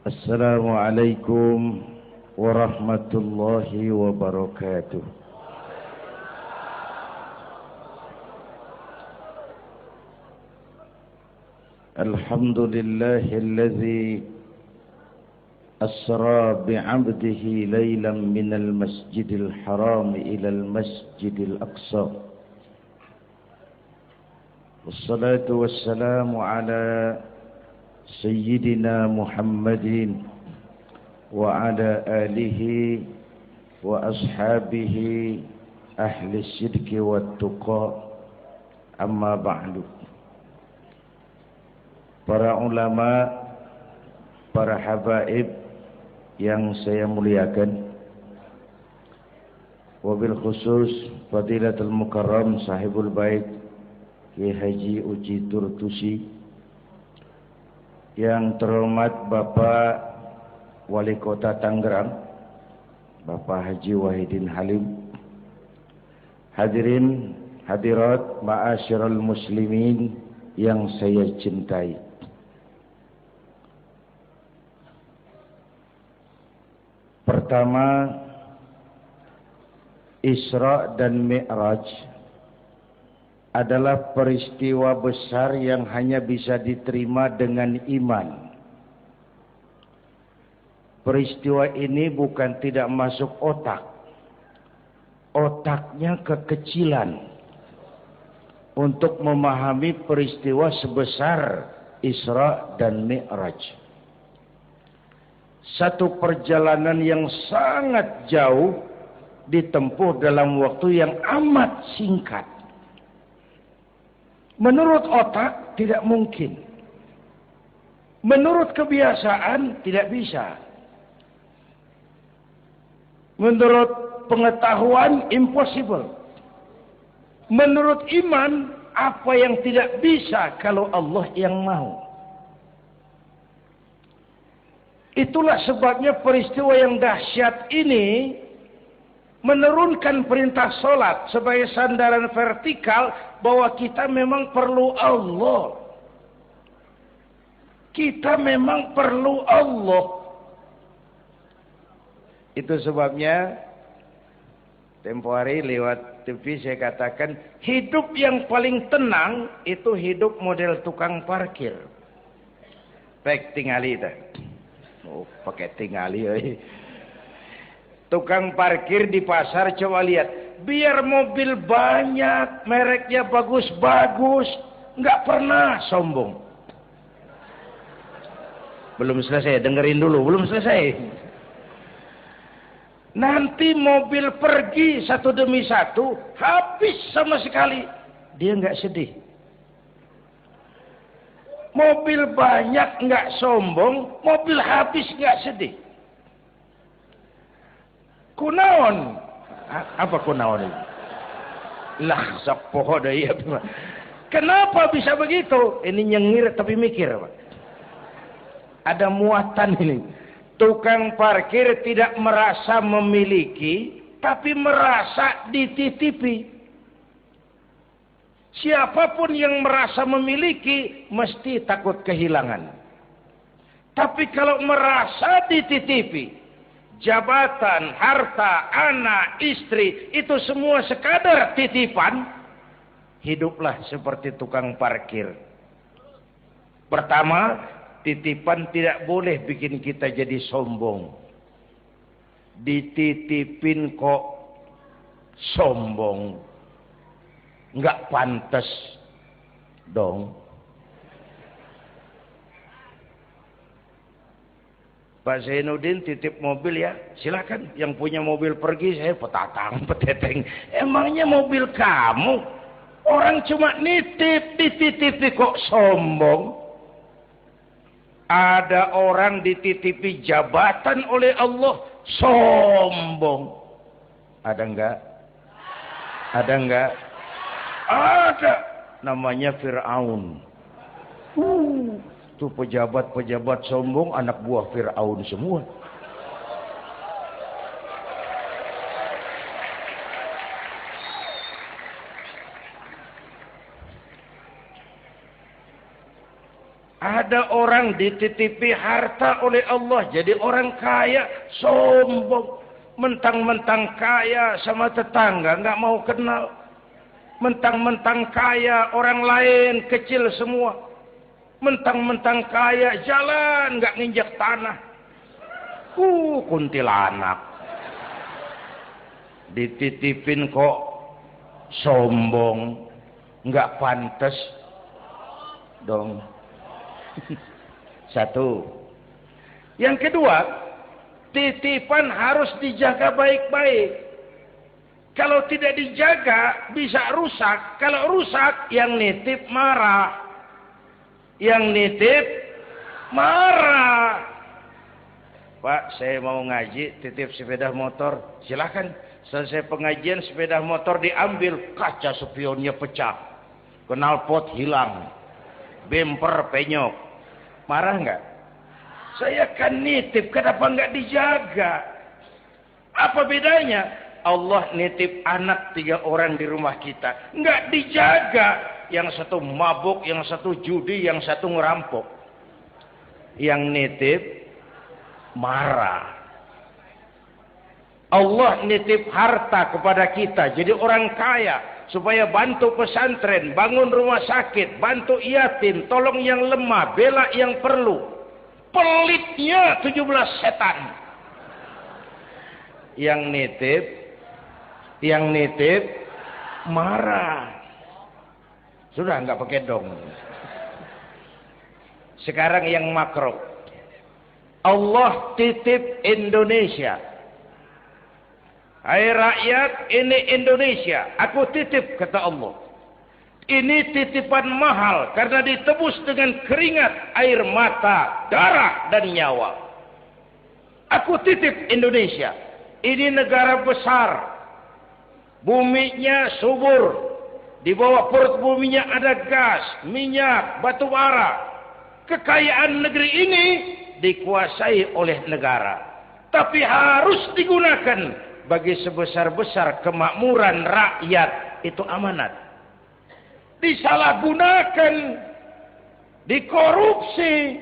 Assalamualaikum warahmatullahi wabarakatuh. Alhamdulillahilladzi asra bi'abdihi laylan minal masjidil haram ilal masjidil aqsa. Wassalatu wassalamu ala Sayyidina Muhammadin wa ala alihi wa ashabihi ahli sidqi wa tuqa, amma ba'du. Para ulama, para habaib yang saya muliakan, wabil khusus Fadilatul Mukarram Sahibul Bait Kiai Haji Uji Turtusi, yang terhormat Bapak Wali Kota Tangerang, Bapak Haji Wahidin Halim, hadirin hadirat ma'asyiral muslimin yang saya cintai. Pertama, Isra dan Mi'raj adalah peristiwa besar yang hanya bisa diterima dengan iman. Peristiwa ini bukan tidak masuk otak. Otaknya kekecilan untuk memahami peristiwa sebesar Isra dan Mi'raj. Satu perjalanan yang sangat jauh ditempuh dalam waktu yang amat singkat. Menurut otak tidak mungkin. Menurut kebiasaan tidak bisa. Menurut pengetahuan impossible. Menurut iman apa yang tidak bisa kalau Allah yang mau. Itulah sebabnya peristiwa yang dahsyat ini menurunkan perintah solat sebagai sandaran vertikal bahwa kita memang perlu Allah. Kita memang perlu Allah. Itu sebabnya tempo hari lewat TV saya katakan hidup yang paling tenang itu hidup model tukang parkir. Baik tingali dah. Oh, pakai tingali. Tukang parkir di pasar, coba lihat. Biar mobil banyak, mereknya bagus-bagus, nggak pernah sombong. Belum selesai, dengerin dulu, belum selesai. Nanti mobil pergi satu demi satu, habis sama sekali. Dia nggak sedih. Mobil banyak nggak sombong, mobil habis nggak sedih. Kunaon? Apa kunaon ini? Lah, sok poho deh ya. Kenapa bisa begitu? Ini nyengir tapi mikir, Pak. Ada muatan ini. Tukang parkir tidak merasa memiliki, tapi merasa dititipi. Siapapun yang merasa memiliki, mesti takut kehilangan. Tapi kalau merasa dititipi, jabatan, harta, anak, istri, itu semua sekadar titipan. Hiduplah seperti tukang parkir. Pertama, titipan tidak boleh bikin kita jadi sombong. Dititipin kok sombong. Nggak pantas dong. Pak Zainuddin titip mobil ya, silakan. Yang punya mobil pergi, saya petatang, peteteng. Emangnya mobil kamu? Orang cuma nitip, dititipi kok sombong. Ada orang dititipi jabatan oleh Allah, sombong. Ada enggak? Ada enggak? Ada. Namanya Fir'aun. Tuh pejabat-pejabat sombong anak buah Fir'aun semua. Ada orang dititipi harta oleh Allah jadi orang kaya, sombong. Mentang-mentang kaya sama tetangga nggak mau kenal. Mentang-mentang kaya orang lain kecil semua. Mentang-mentang kaya jalan nggak nginjak tanah. Kuntilanak. Dititipin kok sombong, nggak pantas dong. Satu. Yang kedua, titipan harus dijaga baik-baik. Kalau tidak dijaga bisa rusak. Kalau rusak yang nitip marah. Yang nitip marah. Pak, saya mau ngaji, titip sepeda motor. Silakan. Selesai pengajian sepeda motor diambil, kaca spionnya pecah. Knalpot hilang. Bemper penyok. Marah nggak? Saya kan nitip, kenapa nggak dijaga? Apa bedanya? Allah nitip anak 3 orang di rumah kita. Nggak dijaga. Yang satu mabuk, yang satu judi, yang satu ngerampok. Yang nitip marah. Allah nitip harta kepada kita. Jadi orang kaya. Supaya bantu pesantren, bangun rumah sakit, bantu yatim, tolong yang lemah, bela yang perlu. Pelitnya 17 setan. Yang nitip marah. Sudah nggak pakai dong. Sekarang yang makro. Allah titip Indonesia. Hai rakyat, ini Indonesia. Aku titip, kata Allah. Ini titipan mahal karena ditebus dengan keringat, air mata, darah dan nyawa. Aku titip Indonesia. Ini negara besar. Buminya subur. Di bawah perut buminya ada gas, minyak, batu bara. Kekayaan negeri ini dikuasai oleh negara. Tapi harus digunakan bagi sebesar-besar kemakmuran rakyat. Itu amanat. Disalahgunakan, dikorupsi.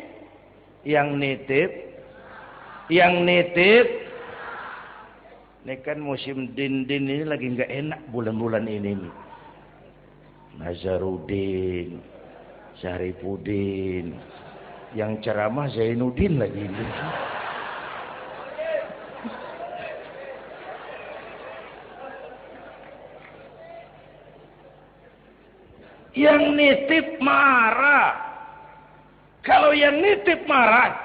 Yang nitip. Ini kan musim din-din ini lagi nggak enak bulan-bulan ini nih. Nazarudin, Syarifudin, yang ceramah Zainuddin lagi ini. Yang nitip marah. Kalau yang nitip marah,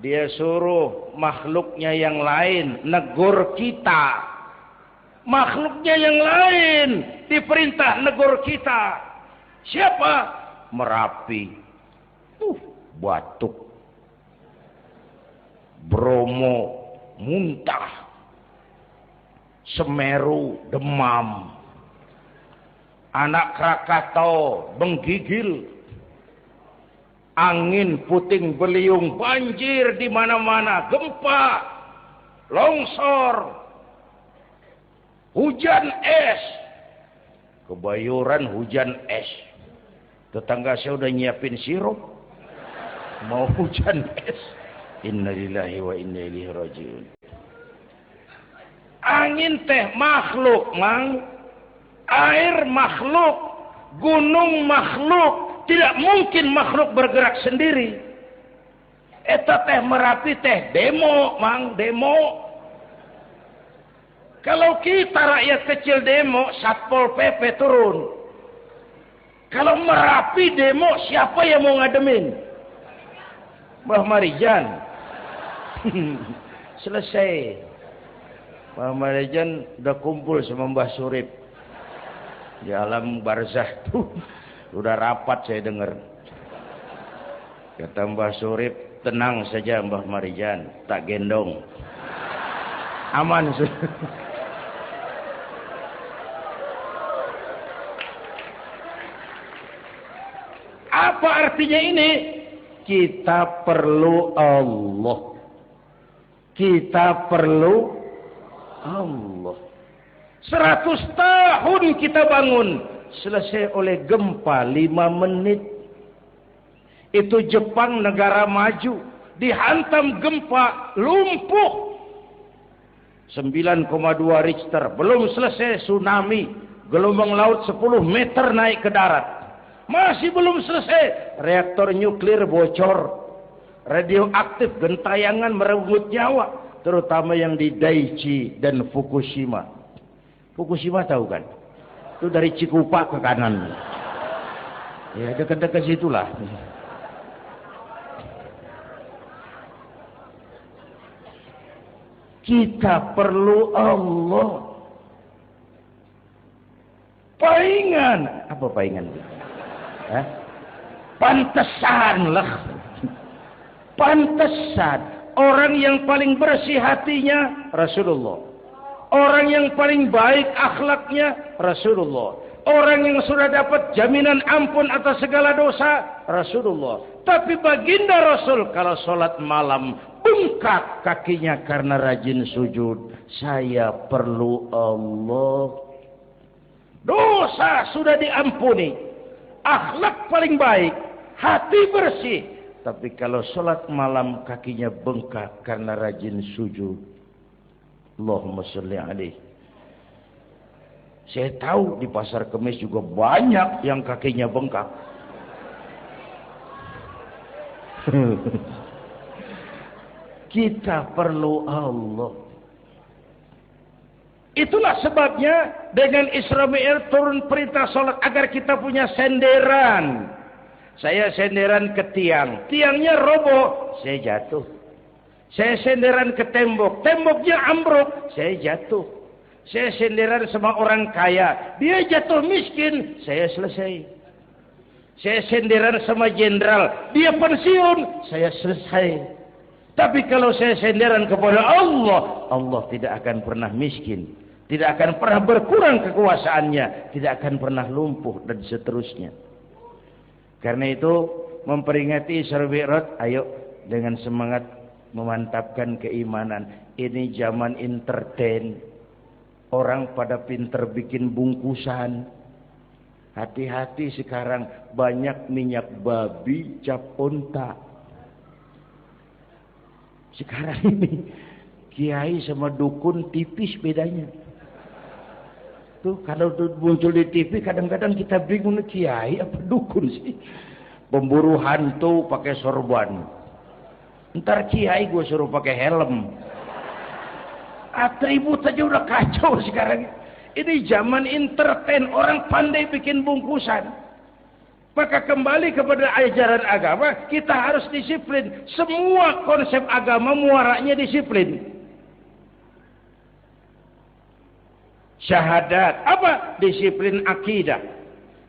dia suruh makhluknya yang lain negur kita. Makhluknya yang lain diperintah negur kita. Siapa? Merapi. Batuk. Bromo muntah. Semeru demam. Anak Krakatau menggigil. Angin puting beliung, banjir di mana-mana, gempa, longsor, hujan es. Kebayuran hujan es. Tetangga saya udah nyiapin sirup. Mau hujan es. Innalillahi wa inna ilaihi rajiun. Angin teh makhluk, Mang. Air makhluk, gunung makhluk. Tidak mungkin makhluk bergerak sendiri. Eta teh Merapi teh demo, Mang, demo. Kalau kita rakyat kecil demo, Satpol PP turun. Kalau Merapi demo, siapa yang mau ngademin? Mbah Marijan. Selesai. Mbah Marijan udah kumpul sama Mbah Surip. Di alam barzah tuh. Udah rapat saya dengar. Kata Mbah Surip, tenang saja Mbah Marijan, tak gendong. Aman sudah. Apa artinya ini? Kita perlu Allah. Kita perlu Allah. 100 tahun kita bangun. Selesai oleh gempa 5 menit. Itu Jepang negara maju, dihantam gempa, lumpuh. 9,2 Richter, belum selesai tsunami, gelombang laut 10 meter naik ke darat. Masih belum selesai, reaktor nuklir bocor. Radioaktif gentayangan merenggut nyawa, terutama yang di Daiichi dan Fukushima. Fukushima tahu kan? Itu dari Cikupa ke kanan. Ya, dekat-dekat situlah. Kita perlu Allah. Palingan, apa palingan? Pantesan lah. Pantesan orang yang paling bersih hatinya Rasulullah. Orang yang paling baik akhlaknya Rasulullah. Orang yang sudah dapat jaminan ampun atas segala dosa Rasulullah. Tapi baginda Rasul kalau sholat malam bengkak kakinya karena rajin sujud. Saya perlu Allah. Dosa sudah diampuni. Akhlak paling baik. Hati bersih. Tapi kalau sholat malam kakinya bengkak karena rajin sujud. Allahumma sholli alaihi. Saya tahu di pasar Kemis juga banyak yang kakinya bengkak. Kita perlu Allah. Itulah sebabnya dengan Isra Mi'raj turun perintah sholat agar kita punya senderan. Saya senderan ke tiang, tiangnya roboh, saya jatuh. Saya senderan ke tembok, temboknya ambruk, saya jatuh. Saya senderan sama orang kaya, dia jatuh miskin, saya selesai. Saya senderan sama jenderal, dia pensiun, saya selesai. Tapi kalau saya senderan kepada Allah, Allah tidak akan pernah miskin, tidak akan pernah berkurang kekuasaannya, tidak akan pernah lumpuh dan seterusnya. Karena itu memperingati Isra Mi'raj, ayo dengan semangat memantapkan keimanan. Ini zaman entertain. Orang pada pinter bikin bungkusan. Hati-hati sekarang banyak minyak babi cap unta. Sekarang ini kiai sama dukun tipis bedanya. Tuh kalau muncul di TV kadang-kadang kita bingung, kiai apa dukun sih? Pemburu hantu pakai sorban. Ntar kiai gue suruh pakai helm. Atribut aja udah kacau sekarang. Ini zaman entertain, orang pandai bikin bungkusan. Maka kembali kepada ajaran agama, kita harus disiplin. Semua konsep agama muaranya disiplin. Syahadat, apa? Disiplin akidah.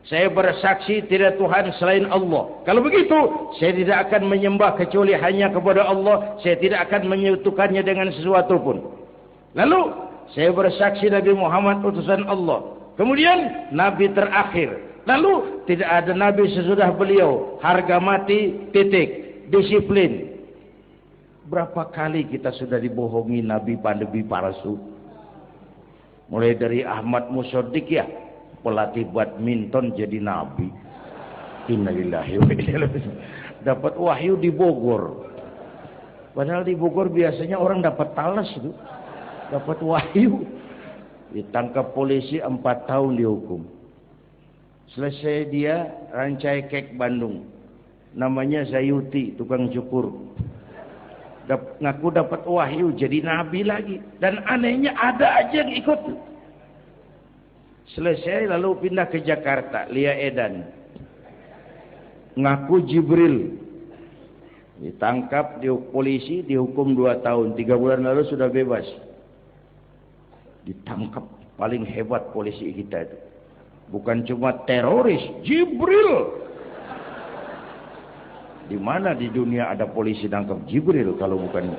Saya bersaksi tidak Tuhan selain Allah. Kalau begitu, saya tidak akan menyembah kecuali hanya kepada Allah. Saya tidak akan menyekutukannya dengan sesuatu pun. Lalu, saya bersaksi Nabi Muhammad utusan Allah. Kemudian, Nabi terakhir. Lalu, tidak ada Nabi sesudah beliau. Harga mati, titik. Disiplin. Berapa kali kita sudah dibohongi Nabi pandemi palsu? Mulai dari Ahmad Musodik ya, pelatih badminton jadi nabi. Innalillahi wa inna ilaihi raji'un. Dapat wahyu di Bogor. Padahal di Bogor biasanya orang dapat talas itu. Dapat wahyu. Ditangkap polisi 4 tahun dihukum. Selesai dia rancai kek Bandung. Namanya Zayuti, tukang cukur. Ngaku dapat wahyu jadi nabi lagi, dan anehnya ada aja yang ikut. Selesai lalu pindah ke Jakarta, Lia Edan ngaku Jibril, ditangkap di polisi, dihukum 2 tahun, 3 bulan lalu sudah bebas. Ditangkap, paling hebat polisi kita itu bukan cuma teroris, Jibril. Di mana di dunia ada polisi nangkap Jibril kalau bukan?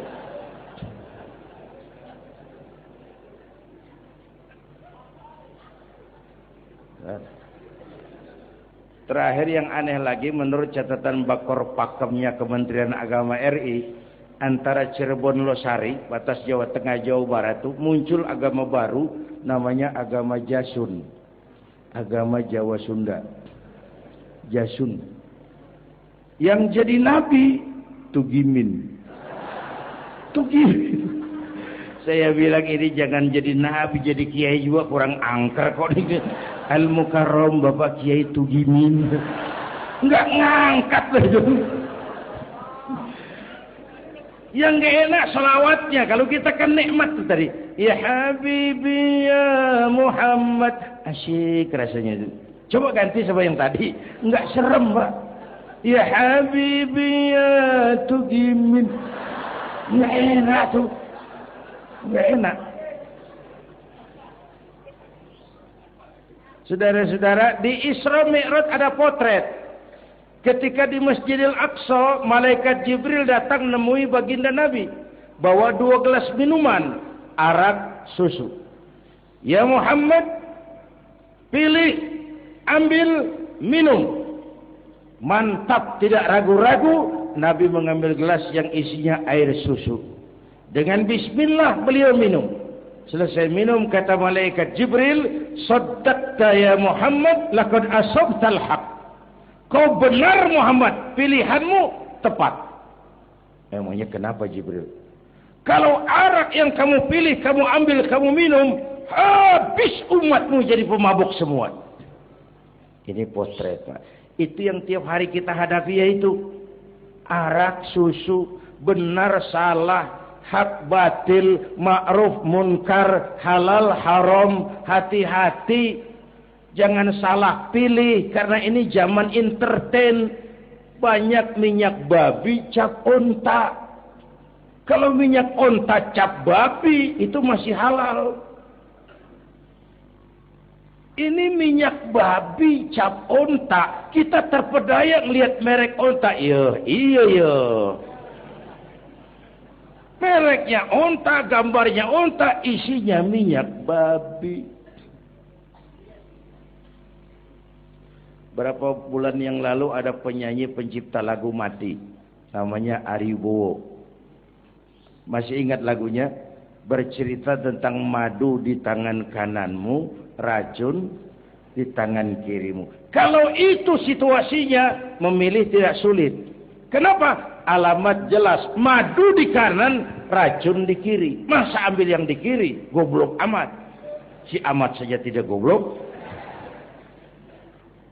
Terakhir yang aneh lagi, menurut catatan Bakor Pakemnya Kementerian Agama RI, antara Cirebon Losari, batas Jawa Tengah Jawa Barat itu muncul agama baru namanya agama Jasun. Agama Jawa Sunda. Jasun. Yang jadi nabi Tugimin. Tugimin. Saya bilang ini jangan jadi nabi, jadi kiai juga kurang angker kok nih. Al-Mukarram Bapak Kiai Tugimin. Enggak ngangkat loh. Yang gak enak selawatnya. Kalau kita kan nikmat tuh tadi. Ya Habibi ya Muhammad. Asyik rasanya itu. Coba ganti sama yang tadi. Enggak serem Pak. Ya Habibi ya Tugimin. Enggak enak tuh. Enggak enak. Saudara-saudara, di Isra Mi'raj ada potret. Ketika di Masjidil Aqsa, malaikat Jibril datang nemui baginda Nabi. Bawa 2 gelas minuman, arak, susu. Ya Muhammad, pilih, ambil, minum. Mantap, tidak ragu-ragu, Nabi mengambil gelas yang isinya air susu. Dengan bismillah beliau minum. Selesai minum, kata malaikat Jibril, Saddaqta ya Muhammad, laqad asabtal haq. Kau benar Muhammad, pilihanmu tepat. Emangnya kenapa Jibril? Kalau arak yang kamu pilih, kamu ambil, kamu minum, habis umatmu jadi pemabuk semua. Ini potret Pak. Itu yang tiap hari kita hadapi, yaitu arak, susu, benar, salah, hak, batil, ma'ruf, munkar, halal, haram. Hati-hati. Jangan salah pilih, karena ini zaman entertain. Banyak minyak babi cap onta. Kalau minyak onta cap babi itu masih halal. Ini minyak babi cap onta. Kita terpedaya melihat merek onta. Iya. Mereknya onta, gambarnya onta, isinya minyak babi. Berapa bulan yang lalu ada penyanyi pencipta lagu mati. Namanya Ari Bowo. Masih ingat lagunya? Bercerita tentang madu di tangan kananmu, racun di tangan kirimu. Kalau itu situasinya, memilih tidak sulit. Kenapa? Alamat jelas. Madu di kanan, racun di kiri. Masa ambil yang di kiri? Goblok amat. Si amat saja tidak goblok.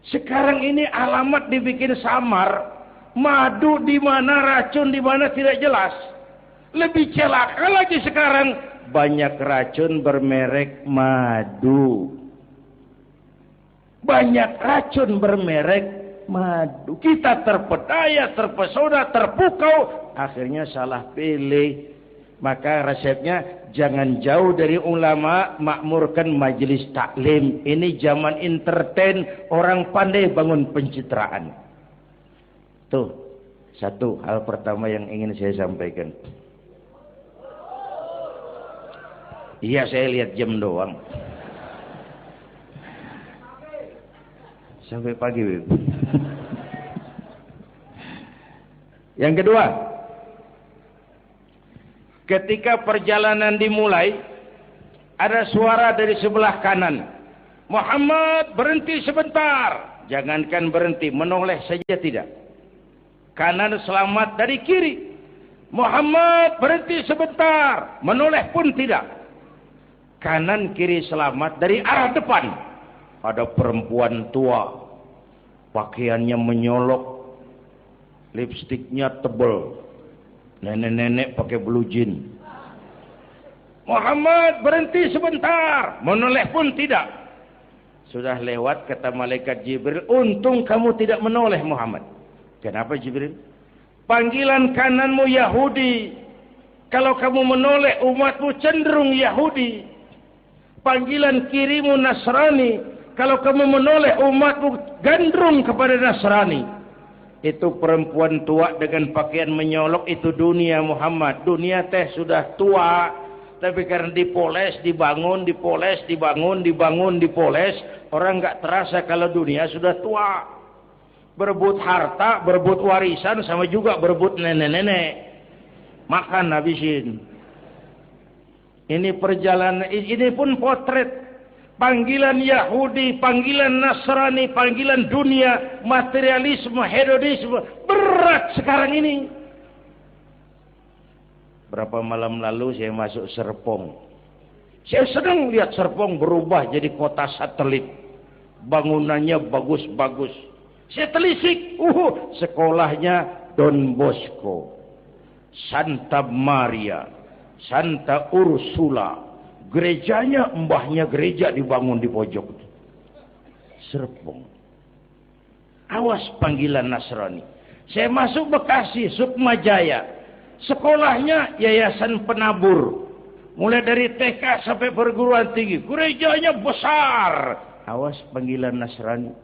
Sekarang ini alamat dibikin samar. Madu di mana, racun di mana tidak jelas. Lebih celaka lagi sekarang. Banyak racun bermerek madu. Banyak racun bermerek madu. Kita terpedaya, terpesona, terpukau. Akhirnya salah pilih. Maka resepnya, jangan jauh dari ulama, makmurkan majelis taklim. Ini zaman entertain, orang pandai bangun pencitraan. Tuh, satu hal pertama yang ingin saya sampaikan. Iya, saya lihat jam doang. Sampai pagi. Yang kedua, ketika perjalanan dimulai, ada suara dari sebelah kanan. Muhammad, berhenti sebentar. Jangankan berhenti, menoleh saja tidak. Kanan selamat dari kiri. Muhammad, berhenti sebentar. Menoleh pun tidak. Kanan kiri selamat dari arah depan. Ada perempuan tua. Pakaiannya menyolok. Lipstiknya tebal. Nenek-nenek pakai blue jean. Muhammad, berhenti sebentar. Menoleh pun tidak. Sudah lewat, kata malaikat Jibril, untung kamu tidak menoleh Muhammad. Kenapa Jibril? Panggilan kananmu Yahudi. Kalau kamu menoleh, umatmu cenderung Yahudi. Panggilan kirimu Nasrani. Kalau kamu menoleh, umatmu gandrung kepada Nasrani. Itu perempuan tua dengan pakaian menyolok, itu dunia Muhammad. Dunia teh sudah tua, tapi karena dipoles, dibangun, dipoles, dibangun, dibangun, dipoles, orang nggak terasa kalau dunia sudah tua. Berebut harta, berebut warisan, sama juga berebut nenek-nenek. Makan habisin. Ini perjalanan, ini pun potret. Panggilan Yahudi, panggilan Nasrani, panggilan dunia, materialisme, hedonisme, berat sekarang ini. Berapa malam lalu saya masuk Serpong. Saya sedang lihat Serpong berubah jadi kota satelit. Bangunannya bagus-bagus. Saya telisik, sekolahnya Don Bosco, Santa Maria, Santa Ursula. Gerejanya, mbahnya gereja dibangun di pojok. Serpong. Awas panggilan Nasrani. Saya masuk Bekasi, Sukmajaya. Sekolahnya Yayasan Penabur. Mulai dari TK sampai perguruan tinggi. Gerejanya besar. Awas panggilan Nasrani.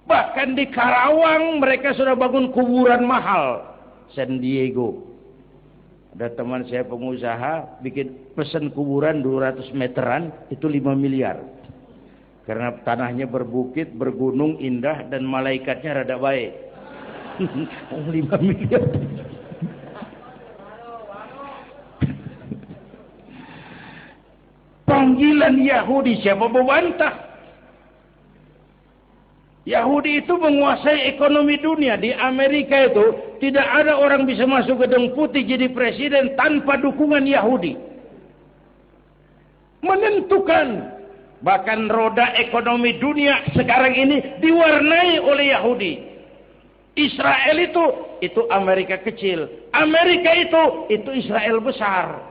Bahkan di Karawang mereka sudah bangun kuburan mahal. San Diego. Ada teman saya pengusaha bikin pesen kuburan 200 meteran itu 5 miliar. Karena tanahnya berbukit, bergunung, indah dan malaikatnya rada baik. 5 miliar. Panggilan Yahudi, siapa membantah? Yahudi itu menguasai ekonomi dunia. Di Amerika itu tidak ada orang bisa masuk gedung putih jadi presiden tanpa dukungan Yahudi. Menentukan. Bahkan roda ekonomi dunia sekarang ini diwarnai oleh Yahudi. Israel itu Amerika kecil. Amerika itu Israel besar.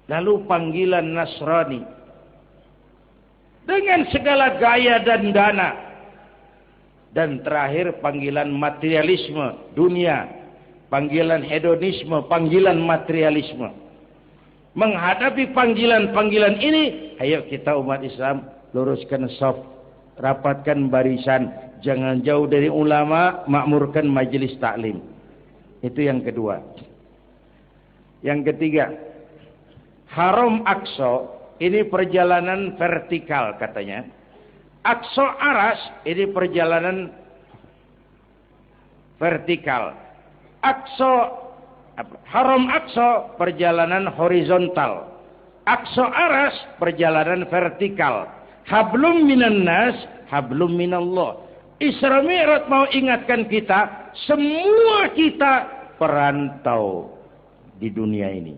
Lalu panggilan Nasrani. Dengan segala gaya dan dana. Dan terakhir panggilan materialisme dunia. Panggilan hedonisme, panggilan materialisme. Menghadapi panggilan-panggilan ini, ayo kita umat Islam luruskan saf, rapatkan barisan, jangan jauh dari ulama, makmurkan majelis taklim. Itu yang kedua. Yang ketiga, Haram Aqsa ini perjalanan vertikal katanya. Aqsa Aras ini perjalanan vertikal. Haram Aqsa perjalanan horizontal. Aqsa Aras perjalanan vertikal. Hablum minan nas, hablum minallah. Isra Mi'raj mau ingatkan kita, semua kita perantau di dunia ini.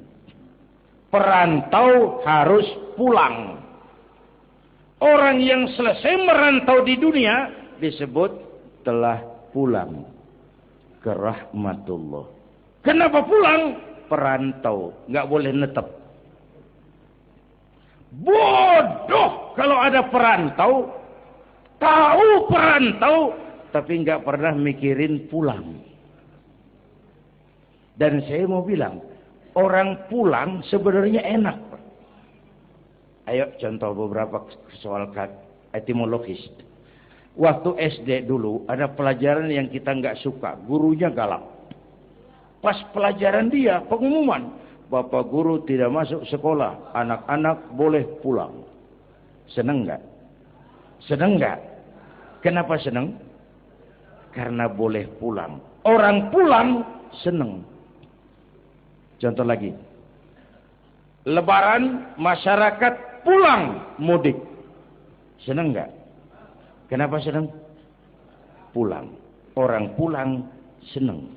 Perantau harus pulang. Orang yang selesai merantau di dunia disebut telah pulang ke rahmatullah. Kenapa pulang? Perantau, nggak boleh netep. Bodoh kalau ada perantau, tahu perantau, tapi nggak pernah mikirin pulang. Dan saya mau bilang, orang pulang sebenarnya enak. Ayo contoh beberapa soal etimologis. Waktu SD dulu ada pelajaran yang kita nggak suka, gurunya galak. Pas pelajaran dia pengumuman, Bapak guru tidak masuk sekolah, anak-anak boleh pulang. Seneng nggak? Seneng nggak? Kenapa seneng? Karena boleh pulang. Orang pulang seneng. Contoh lagi. Lebaran masyarakat pulang mudik. Senang enggak? Kenapa senang? Pulang. Orang pulang senang.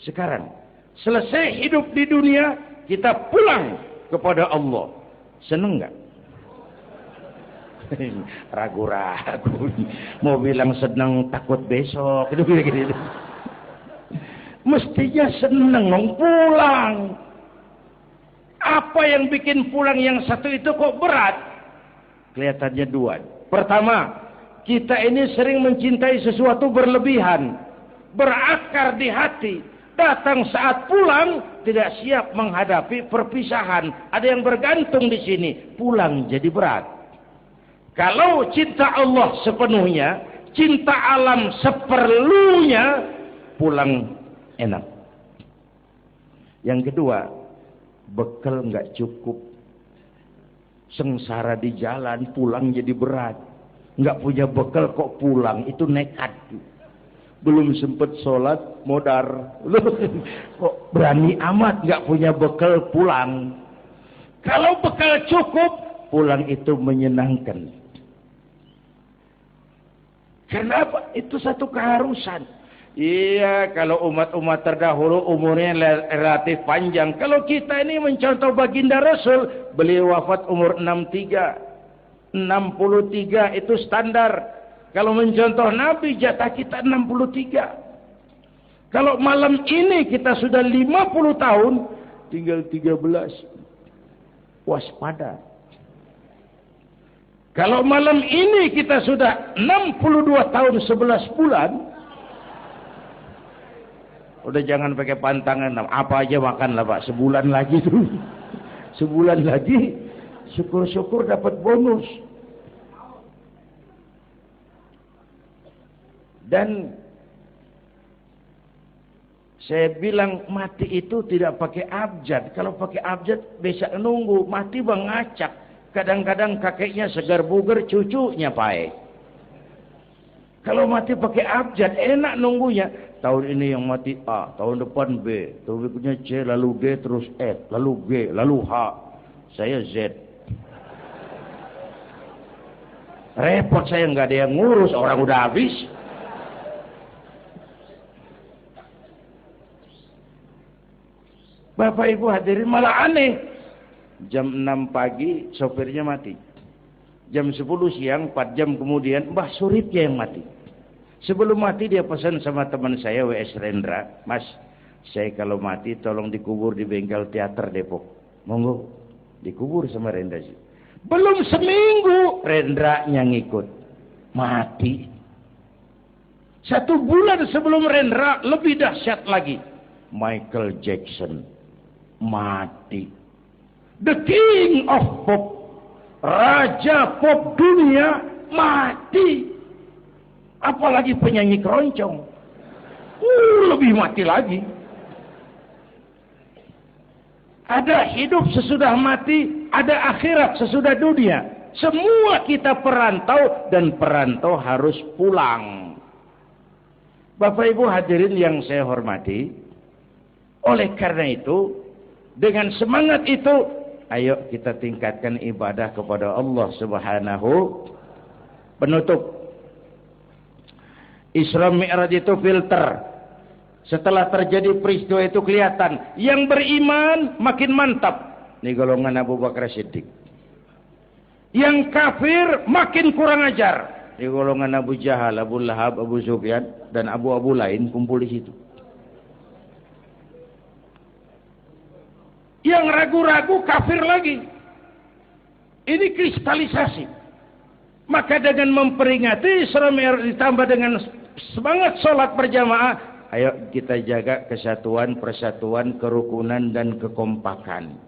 Sekarang selesai hidup di dunia, kita pulang kepada Allah. Senang enggak? Ragu-ragu. Mau bilang senang takut besok. Gitu. Mestinya senang pulang. Apa yang bikin pulang yang satu itu kok berat? Kelihatannya dua. Pertama, kita ini sering mencintai sesuatu berlebihan. Berakar di hati. Datang saat pulang, tidak siap menghadapi perpisahan. Ada yang bergantung di sini. Pulang jadi berat. Kalau cinta Allah sepenuhnya, cinta alam seperlunya, pulang enak. Yang kedua, bekal nggak cukup. Sengsara di jalan, pulang jadi berat. Nggak punya bekal kok pulang, itu nekat. Belum sempat sholat, modar. Kok berani amat nggak punya bekal pulang. Kalau bekal cukup, pulang itu menyenangkan. Kenapa? Itu satu keharusan. Iya, kalau umat-umat terdahulu umurnya relatif panjang. Kalau kita ini mencontoh baginda Rasul, beliau wafat umur 63. 63 itu standar. Kalau mencontoh Nabi, jatah kita 63. Kalau malam ini kita sudah 50 tahun, tinggal 13. Waspada. Kalau malam ini kita sudah 62 tahun 11 bulan, udah jangan pakai pantangan, apa aja makanlah Pak, sebulan lagi tuh. Sebulan lagi, syukur-syukur dapat bonus. Dan saya bilang mati itu tidak pakai abjad. Kalau pakai abjad bisa nunggu, mati bang ngacak. Kadang-kadang kakeknya segar bugar, cucunya pae. Kalau mati pakai abjad, enak nunggunya. Tahun ini yang mati A, tahun depan B, tahun berikutnya C, lalu D, terus F, lalu G, lalu H. Saya Z. Repot saya, nggak ada yang ngurus, orang udah habis. Bapak Ibu hadirin, malah aneh. Jam 6 pagi sopirnya mati. Jam 10 siang, 4 jam kemudian Mbah Suripnya yang mati. Sebelum mati dia pesan sama teman saya W.S. Rendra, Mas, saya kalau mati tolong dikubur di bengkel teater Depok. Monggo, dikubur sama Rendra sih. Belum seminggu Rendranya ngikut, mati. 1 bulan sebelum Rendra, lebih dahsyat lagi, Michael Jackson mati. The King of Pop, Raja Pop dunia, mati. Apalagi penyanyi keroncong, lebih mati lagi. Ada hidup sesudah mati, ada akhirat sesudah dunia. Semua kita perantau, dan perantau harus pulang. Bapak Ibu hadirin yang saya hormati, oleh karena itu, dengan semangat itu, ayo kita tingkatkan ibadah kepada Allah Subhanahu. Penutup, Isra Mi'raj itu filter. Setelah terjadi peristiwa itu kelihatan, yang beriman makin mantap. Ini golongan Abu Bakar Siddiq. Yang kafir makin kurang ajar. Ini golongan Abu Jahal, Abu Lahab, Abu Sufyan, dan abu-abu lain kumpul di situ. Yang ragu-ragu kafir lagi. Ini kristalisasi. Maka dengan memperingati Isra Mi'raj ditambah dengan semangat sholat berjamaah, ayo kita jaga kesatuan, persatuan, kerukunan, dan kekompakan.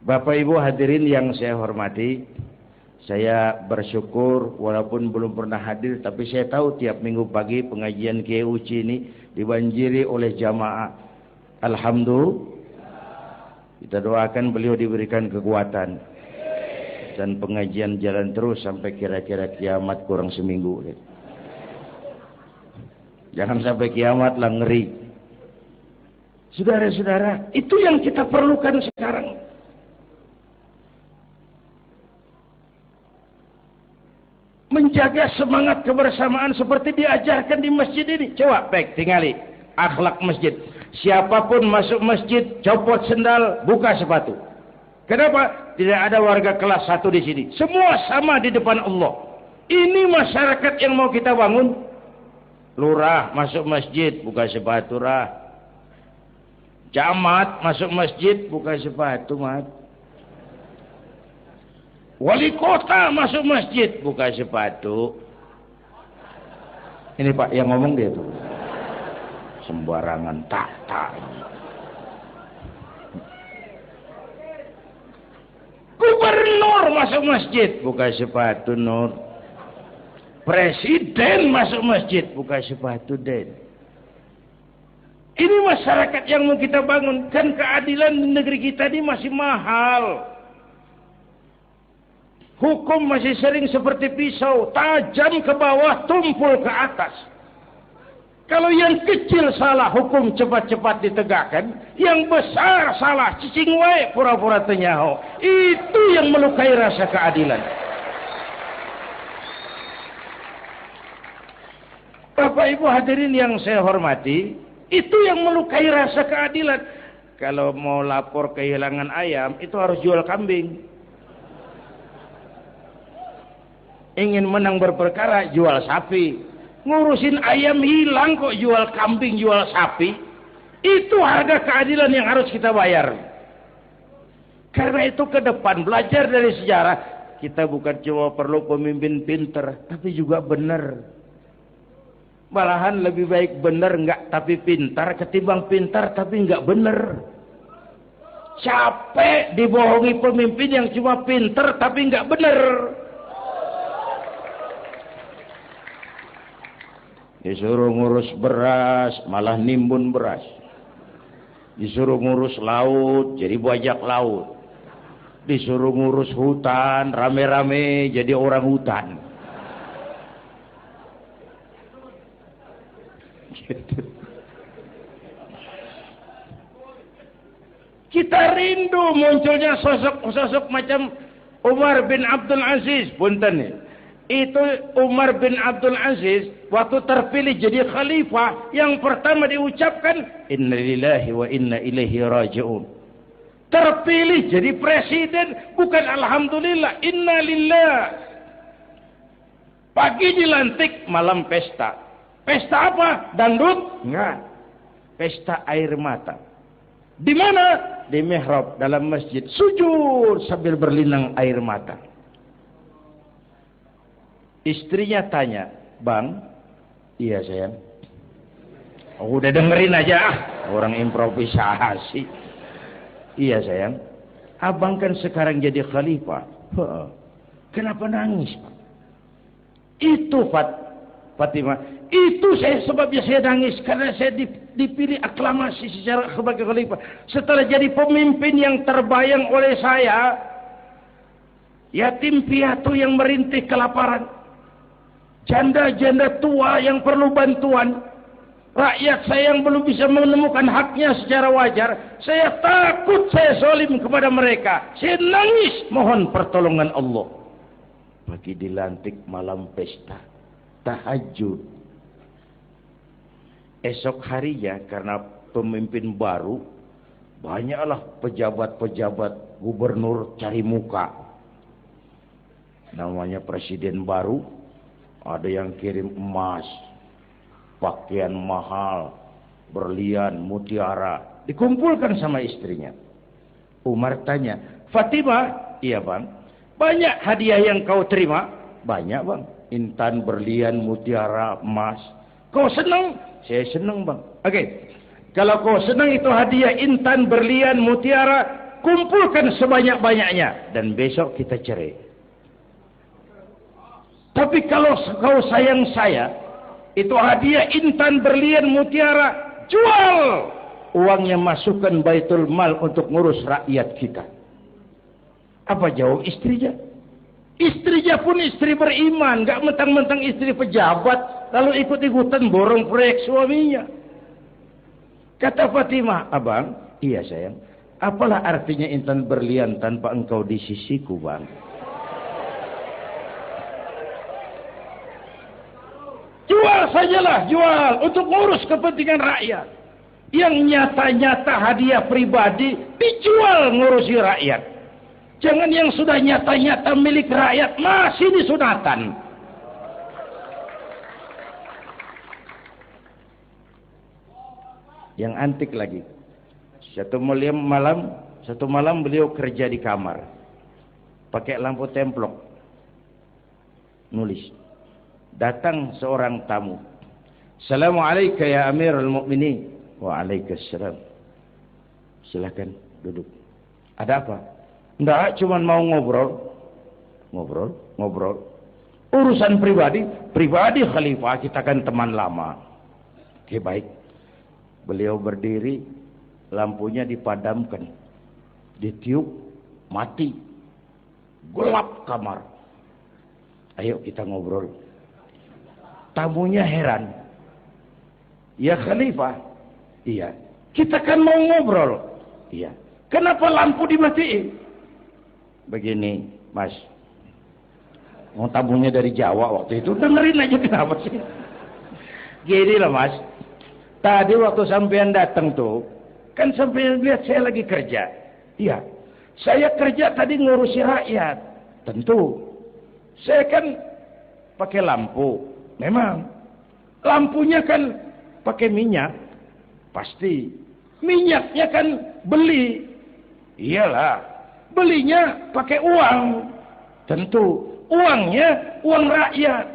Bapak Ibu hadirin yang saya hormati, saya bersyukur walaupun belum pernah hadir, tapi saya tahu tiap minggu pagi pengajian Kiai Uci ini dibanjiri oleh jamaah. Alhamdulillah. Kita doakan beliau diberikan kekuatan dan pengajian jalan terus sampai kira-kira kiamat, kurang seminggu. Jangan sampai kiamat lah, ngeri. Saudara-saudara, itu yang kita perlukan sekarang. Menjaga semangat kebersamaan seperti diajarkan di masjid ini. Coba baik tingali akhlak masjid. Siapapun masuk masjid, copot sendal, buka sepatu. Kenapa? Tidak ada warga kelas 1 di sini. Semua sama di depan Allah. Ini masyarakat yang mau kita bangun. Lurah masuk masjid, buka sepatu rah. Camat masuk masjid, buka sepatu mat. Wali kota masuk masjid, buka sepatu. Ini Pak yang ngomong dia tuh. Sembarangan tak. Gubernur masuk masjid, buka sepatu nur. Presiden masuk masjid, buka sepatu den. Ini masyarakat yang mau kita bangun. Kan keadilan di negeri kita ini masih mahal. Hukum masih sering seperti pisau, tajam ke bawah, tumpul ke atas. Kalau yang kecil salah, hukum cepat-cepat ditegakkan. Yang besar salah, cicing wae pura-pura tenyaho. Itu yang melukai rasa keadilan. Bapak Ibu hadirin yang saya hormati, itu yang melukai rasa keadilan. Kalau mau lapor kehilangan ayam, itu harus jual kambing. Ingin menang berperkara, jual sapi. Ngurusin ayam hilang kok jual kambing, jual sapi. Itu harga keadilan yang harus kita bayar. Karena itu ke depan belajar dari sejarah. Kita bukan cuma perlu pemimpin pinter, tapi juga benar. Malahan lebih baik benar enggak tapi pintar ketimbang pintar tapi enggak benar. Capek dibohongi pemimpin yang cuma pintar tapi enggak benar. Disuruh ngurus beras, malah nimbun beras. Disuruh ngurus laut, jadi bajak laut. Disuruh ngurus hutan, rame-rame jadi orang hutan. Gitu. Kita rindu munculnya sosok-sosok macam Umar bin Abdul Aziz. Punten nih. Itu Umar bin Abdul Aziz waktu terpilih jadi khalifah, yang pertama diucapkan inna lillahi wa inna ilaihi raji'un. Terpilih jadi presiden bukan alhamdulillah, inna lillah. Pagi dilantik, malam pesta. Pesta apa? Dangdut? Enggak. Pesta air mata. Di mana? Di mihrab dalam masjid, sujud sambil berlinang air mata. Istrinya tanya, "Bang?" "Iya sayang." "Oh, udah dengerin aja, orang improvisasi." "Iya sayang." "Abang kan sekarang jadi khalifah." "Kenapa nangis?" "Itu Fatimah, itu sebabnya saya nangis karena saya dipilih aklamasi secara sebagai khalifah. Setelah jadi pemimpin yang terbayang oleh saya, yatim piatu yang merintih kelaparan, janda-janda tua yang perlu bantuan, rakyat saya yang belum bisa menemukan haknya secara wajar, saya takut saya zalim kepada mereka. Saya nangis mohon pertolongan Allah." Pagi dilantik, malam pesta, tahajud. Esok harinya karena pemimpin baru, banyaklah pejabat-pejabat gubernur cari muka. Namanya presiden baru, ada yang kirim emas, pakaian mahal, berlian, mutiara, dikumpulkan sama istrinya. Umar tanya, "Fatimah?" "Iya bang." "Banyak hadiah yang kau terima?" "Banyak bang, intan, berlian, mutiara, emas." "Kau senang?" "Saya senang bang." "Oke, kalau kau senang itu hadiah intan, berlian, mutiara, kumpulkan sebanyak-banyaknya dan besok kita cerai. Tapi kalau kau sayang saya, itu hadiah intan, berlian, mutiara, jual. Uangnya masukkan baitul mal untuk ngurus rakyat kita." Apa jawab istrinya? Istrinya pun istri beriman, gak mentang-mentang istri pejabat lalu ikut-ikutan borong proyek suaminya. Kata Fatimah, "Abang?" "Iya sayang." "Apalah artinya intan berlian tanpa engkau di sisiku bang?" "Jual sajalah, jual untuk ngurus kepentingan rakyat. Yang nyata-nyata hadiah pribadi dijual ngurusi rakyat. Jangan yang sudah nyata-nyata milik rakyat masih disunatan." Yang antik lagi, satu malam beliau kerja di kamar, pakai lampu templok, nulis. Datang seorang tamu. "Assalamualaikum ya Amirul Mukminin." "Waalaikumsalam." "Silakan duduk." "Ada apa?" "Enggak, cuma mau ngobrol." Ngobrol. "Urusan pribadi khalifah, kita kan teman lama." "Oke, baik." Beliau berdiri, lampunya dipadamkan, ditiup, mati, gelap kamar. "Ayo kita ngobrol." Tamunya heran. Ya khalifah. Iya. Kita kan mau ngobrol. Iya. Kenapa lampu dimatiin? Begini, Mas. Mau tamunya dari Jawa waktu itu. Dengerin aja kenapa sih? Gini lah Mas. Tadi waktu sampean datang tuh. Kan sampean lihat saya lagi kerja. Iya. Saya kerja tadi ngurusi rakyat. Tentu. Saya kan pakai lampu. Memang. Lampunya kan pakai minyak. Pasti. Minyaknya kan beli. Iyalah. Belinya pakai uang. Tentu. Uangnya uang rakyat.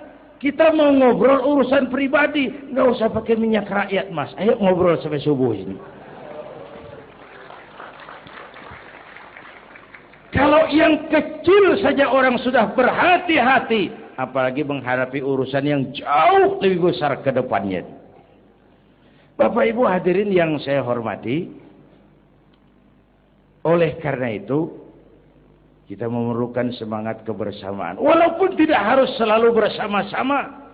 Kita mau ngobrol urusan pribadi. Nggak usah pakai minyak rakyat Mas. Ayo ngobrol sampai subuh ini. Kalau yang kecil saja orang sudah berhati-hati. Apalagi menghadapi urusan yang jauh lebih besar ke depannya. Bapak Ibu hadirin yang saya hormati. Oleh karena itu. Kita memerlukan semangat kebersamaan. Walaupun tidak harus selalu bersama-sama.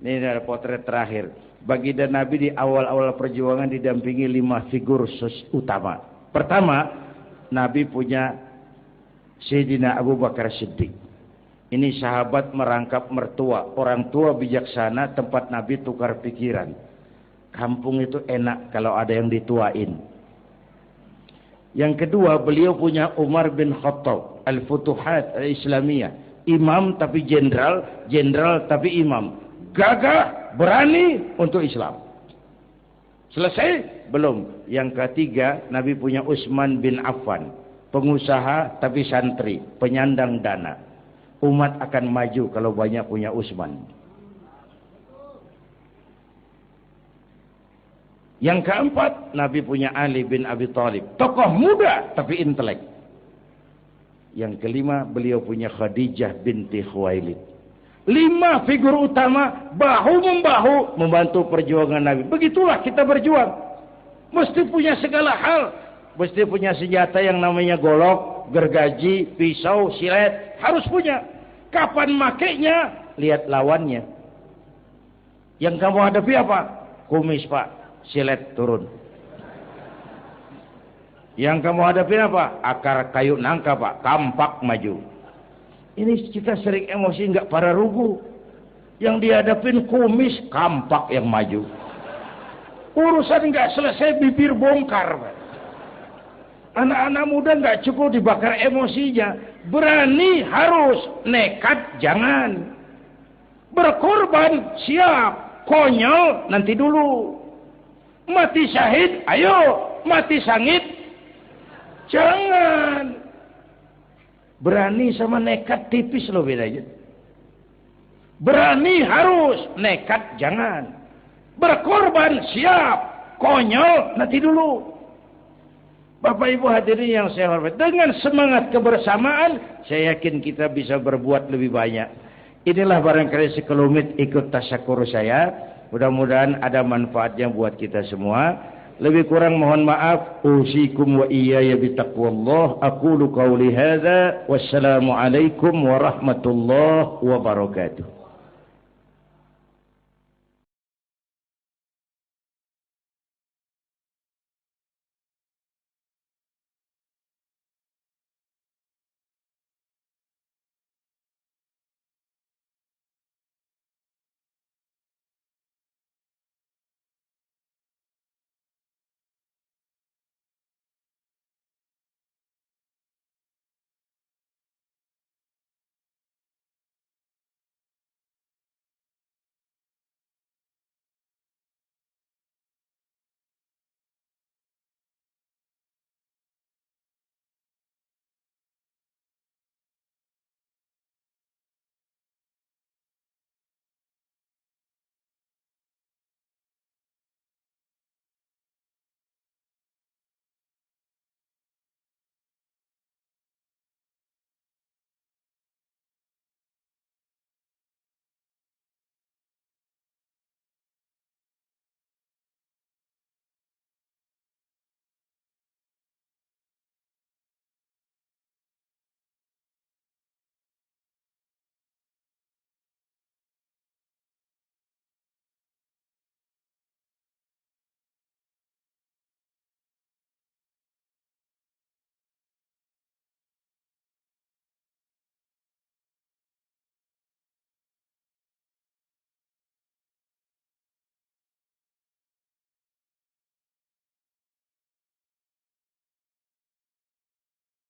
Ini adalah potret terakhir. Baginda Nabi di awal-awal perjuangan didampingi 5 figur utama. Pertama, Nabi punya Sayyidina Abu Bakar Siddiq. Ini sahabat merangkap mertua. Orang tua bijaksana, tempat Nabi tukar pikiran. Kampung itu enak kalau ada yang dituain. Yang kedua, beliau punya Umar bin Khattab, Al-Futuhat Al-Islamiyah. Imam tapi jenderal, jenderal tapi imam. Gagah, berani untuk Islam. Selesai? Belum. Yang ketiga, Nabi punya Utsman bin Affan. Pengusaha tapi santri, penyandang dana. Umat akan maju kalau banyak punya Utsman. Yang keempat, Nabi punya Ali bin Abi Thalib. Tokoh muda, tapi intelek. Yang kelima, beliau punya Khadijah binti Khuwailid. 5 figur utama, bahu-membahu, membantu perjuangan Nabi. Begitulah kita berjuang. Mesti punya segala hal. Mesti punya senjata yang namanya golok, gergaji, pisau, silet. Harus punya. Kapan makainya? Lihat lawannya. Yang kamu hadapi apa? Kumis Pak. Silet turun. Yang kamu hadapi apa? Akar kayu nangka Pak. Kampak maju. Ini kita sering emosi nggak para rugu. Yang dihadapin kumis, kampak yang maju. Urusan nggak selesai bibir bongkar Pak. Anak-anak muda nggak cukup dibakar emosinya. Berani harus, nekat jangan. Berkorban siap, konyol nanti dulu. Mati syahid, ayo. Mati sangit, jangan. Berani sama nekat tipis loh bedanya. Berani harus, nekat jangan. Berkorban siap, konyol nanti dulu. Bapak Ibu hadirin yang saya hormati, dengan semangat kebersamaan, saya yakin kita bisa berbuat lebih banyak. Inilah barangkali sekelumit ikut tasyakur saya. Mudah-mudahan ada manfaatnya buat kita semua. Lebih kurang mohon maaf. Usikum wa iyaya bitaqwallah. Aqulu qawli hadza. Wassalamualaikum warahmatullahi wabarakatuh.